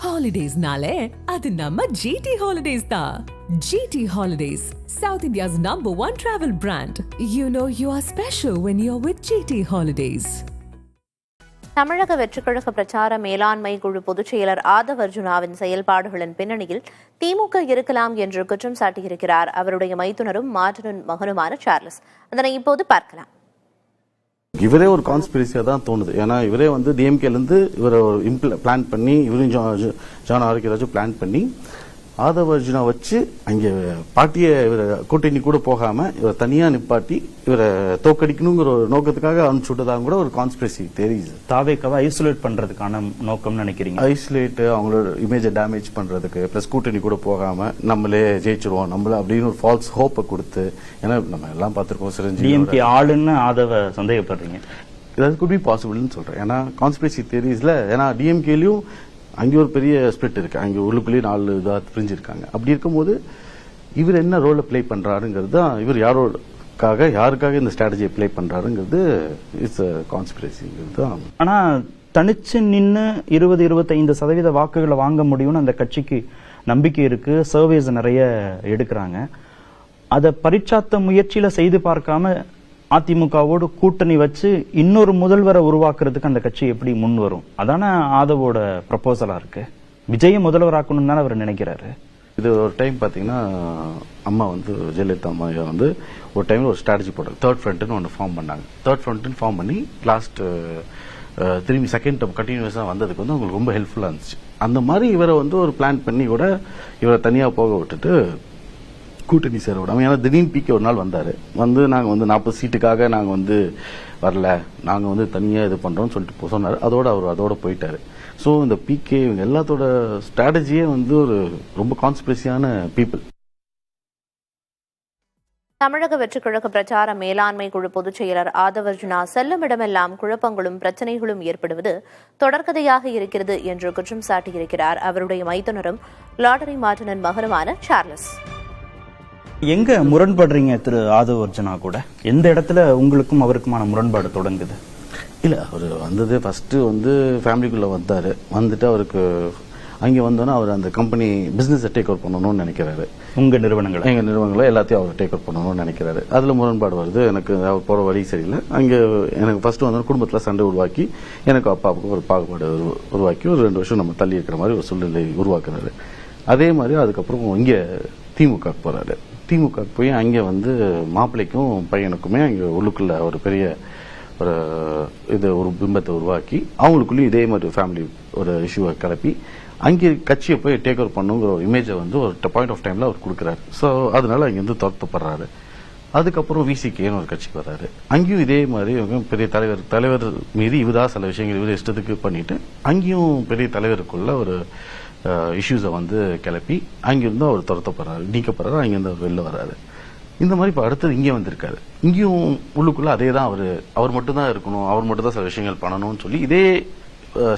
Holidays-nale, adu namma GT Holidays da. GT Holidays, South India's #1 travel brand. You know you are special when you're with GT Holidays. தமிழக வெற்றிக்கழக பிரச்சார மேலாண்மை குழு பொதுச் செயலர் ஆதவ் அர்ஜுனாவின் செயல்பாடுகளின் பின்னணியில் திமுக இருக்கலாம் என்று குற்றம் சாட்டியிருக்கிறார் அவருடைய மைத்துனரும் மார்டினின் மகனுமான சார்லஸ். அதனை இப்போது பார்க்கலாம். இவரே ஒரு கான்ஸ்பிரசியா தான் தோணுது. ஏன்னா இவரே வந்து டிஎம்கேல இருந்து இவரை பிளான் பண்ணி இவரும் ஜான் ஆரோக்கியராஜும் பிளான் பண்ணி ஆதவ் அர்ஜுனா வச்சு அங்கே பார்ட்டியை இவரை கூட்டணி கூட போகாம இவரை தனியா நிப்பாட்டி இவரை தோக்கடிக்கணுங்கிற ஒரு நோக்கத்துக்காக அனுப்பிச்சு விட்டதாக கூட ஒரு கான்ஸ்பிரசி தெரியுது. தாவேக்காவை ஐசோலேட் பண்றதுக்கான நோக்கம் நினைக்கிறீங்க? ஐசோலேட், அவங்களோட இமேஜை டேமேஜ் பண்றதுக்கு, பிளஸ் கூட்டணி கூட போகாம நம்மளே ஜெயிச்சிருவோம் நம்மள அப்படின்னு ஒரு ஃபால்ஸ் ஹோப்பை கொடுத்து, ஏன்னா நம்ம எல்லாம் பார்த்திருக்கோம் சிரஞ்சீவி டிஎம்கே ஆளுன்னு ஆதவ சந்தேகப்படுறீங்க. இது குட் பி பாசிபிள்னு சொல்றேன். ஏன்னா கான்ஸ்பிரசி தியரிஸ்ல ஏன்னா டிஎம்கேலயும் அங்கே ஒரு பெரிய ஸ்பிரிட் இருக்கு, அங்கே உள்ளுக்குள்ளேயே 4 இதாக பிரிஞ்சிருக்காங்க. அப்படி இருக்கும்போது இவர் என்ன ரோலை பிளே பண்றாருங்கிறது தான், இவர் யாருக்காக இந்த ஸ்ட்ராட்டஜியை பிளே பண்றாருங்கிறது இட்ஸ் கான்ஸ்பிரசிங்கிறது தான். ஆனா தனிச்சு நின்று 20-25% வாக்குகளை வாங்க முடியும்னு அந்த கட்சிக்கு நம்பிக்கை இருக்கு. சர்வேஸ் நிறைய எடுக்கிறாங்க. அதை பரிச்சாத்த முயற்சியில செய்து பார்க்காம அதிமுகவோடு கூட்டணி வச்சு இன்னொரு முதல்வரை உருவாக்குறதுக்கு அந்த கட்சி எப்படி முன் வரும்? அதான ஆதவோட ப்ரப்போசலா இருக்கு. விஜய முதல்வராக்கணும் தானே அவர் நினைக்கிறாரு. இது ஒரு டைம் பாத்தீங்கன்னா அம்மா வந்து ஜெயலலிதா அம்மா வந்து ஒரு டைம்ல ஒரு ஸ்ட்ராட்டஜி போட்டாங்க. தேர்ட் ஃப்ரண்ட்னு ஒன்று ஃபார்ம் பண்ணாங்க. தேர்ட் ஃப்ரண்ட்னு ஃபார்ம் பண்ணி லாஸ்ட் திரும்பி செகண்ட் டைம் கண்டினியூஸா வந்ததுக்கு வந்து அவங்களுக்கு ரொம்ப ஹெல்ப்ஃபுல்லா இருந்துச்சு. அந்த மாதிரி இவரை வந்து ஒரு பிளான் பண்ணி கூட இவரை தனியா போக விட்டுட்டு கூட்டணி சேர விடாம, ஏன்னா திடீர்னு பிகே ஒரு நாள் வந்தாரு. வந்து நாங்க வந்து 40 சீட்டுக்காக நாங்க வந்து வரல, நாங்க வந்து தனியா இது பண்றோம்னு சொல்லிட்டு சொன்னாரு. அதோட போயிட்டாரு. சோ இந்த பிகே இவங்க எல்லாத்தோட ஸ்ட்ராட்டஜியே வந்து ஒரு ரொம்ப கான்ஸ்பிரசியான பீப்புள். தமிழக வெற்றிக்கழக பிரச்சார மேலாண்மை குழு பொதுச் செயலர் ஆதவ் அர்ஜுனா செல்லும் இடமெல்லாம் குழப்பங்களும் பிரச்சனைகளும் ஏற்படுவது தொடர்கதையாக இருக்கிறது என்று குற்றம் சாட்டியிருக்கிறார் அவருடைய மைத்துனரும் லாட்டரி மார்டினின் மகனுமான சார்லஸ். எங்க முரண்படுறீங்க திரு ஆதவ் அர்ஜுனா கூட? எந்த இடத்துல உங்களுக்கும் அவருக்குமான முரண்பாடு தொடங்குது? இல்ல, அவர் வந்தது ஃபர்ஸ்ட் வந்து ஃபேமிலிக்குள்ள வந்தாரு. வந்துட்டு அவருக்கு அங்கே வந்தோன்னா அவர் அந்த கம்பெனி பிசினஸ் டேக் ஓவர் பண்ணணும்னு நினைக்கிறாரு. எங்க நிறுவனங்களை எல்லாத்தையும் அவர் டேக் ஓவர் பண்ணணும்னு நினைக்கிறாரு. அதுல முரண்பாடு வருது. எனக்கு அவர் போற வழி சரியில்லை. அங்கே எனக்கு ஃபர்ஸ்ட் வந்து குடும்பத்துல சண்டை உருவாக்கி எனக்கு அப்பாவுக்கு ஒரு பாகுபாடு உருவாக்கி ஒரு 2 வருஷம் நம்ம தள்ளி இருக்கிற மாதிரி ஒரு சூழ்நிலை உருவாக்குறாரு. அதே மாதிரி அதுக்கப்புறம் இங்க திமுக போறாரு. திமுக போய் அங்கே வந்து மாப்பிள்ளைக்கும் பையனுக்குமே அங்கே உள்ளுக்குள்ள ஒரு பெரிய ஒரு பிம்பத்தை உருவாக்கி அவங்களுக்குள்ளேயும் இதே மாதிரி ஃபேமிலி ஒரு இஷ்யூவை கிளப்பி அங்கே கட்சியை போய் டேக் ஓவர் பண்ணுங்கிற ஒரு இமேஜை வந்து ஒரு பாயிண்ட் ஆஃப் டைம்ல அவர் கொடுக்குறாரு. ஸோ அதனால அங்கிருந்து துரத்தப்படுறாரு. அதுக்கப்புறம் விசிகேன்னு ஒரு கட்சிக்கு வர்றாரு. அங்கேயும் இதே மாதிரி பெரிய தலைவர் மீது இவரா சில விஷயங்கள் இவர் இஷ்டத்துக்கு பண்ணிட்டு அங்கேயும் பெரிய தலைவருக்குள்ள ஒரு இஷ்யூஸை வந்து கிளப்பி அங்கிருந்து அவர் துரத்தப்படுறாரு, நீக்கப்படுறாரு. அங்கிருந்து அவர் வெளில வர்றாரு. இந்த மாதிரி இப்போ அடுத்தது இங்கே வந்திருக்காரு. இங்கேயும் உள்ளுக்குள்ள அதே தான், அவர் மட்டும் தான் இருக்கணும், அவர் மட்டும் தான் சில விஷயங்கள் பண்ணணும்னு சொல்லி இதே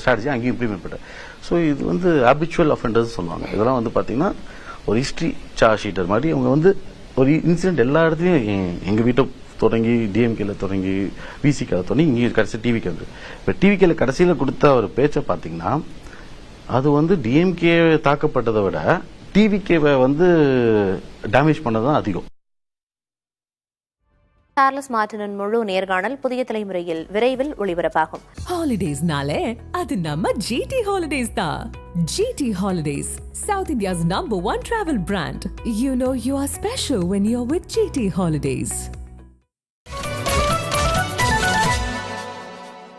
ஸ்ட்ராட்டஜி அங்கேயும் இம்ப்ளிமெண்ட் பண்ணார். ஸோ இது வந்து ஹாபிச்சுவல் அஃபெண்டர்ஸ் சொல்லுவாங்க. இதெல்லாம் வந்து பார்த்தீங்கன்னா ஒரு ஹிஸ்ட்ரி சார்ஜ் ஷீட்டர் மாதிரி அவங்க வந்து ஒரு இன்சிடென்ட் எல்லா இடத்துலையும் எங்கள் வீட்டை தொடங்கி டிஎம்கேல தொடங்கி விசிகேல தொடங்கி இங்கே கடைசி டிவிக்கு வந்து இப்போ டிவிகேல கடைசியில் கொடுத்த ஒரு பேச்சை பார்த்தீங்கன்னா அது வந்து டிஎம்கே தாக்கப்பட்டதை விட டிவிகேவை வந்து டேமேஜ் பண்ணதான் அதிகம். சார்லஸ் மார்டினின் முழு நேர்காணல் புதிய தலைமுறையில் விரைவில் ஒளிபரப்பாகும். ஹாலிடேஸ்னாலே அது நம்ம GT Holidays தான். GT Holidays, South India's #1 travel brand. You know you are special when you're with GT Holidays.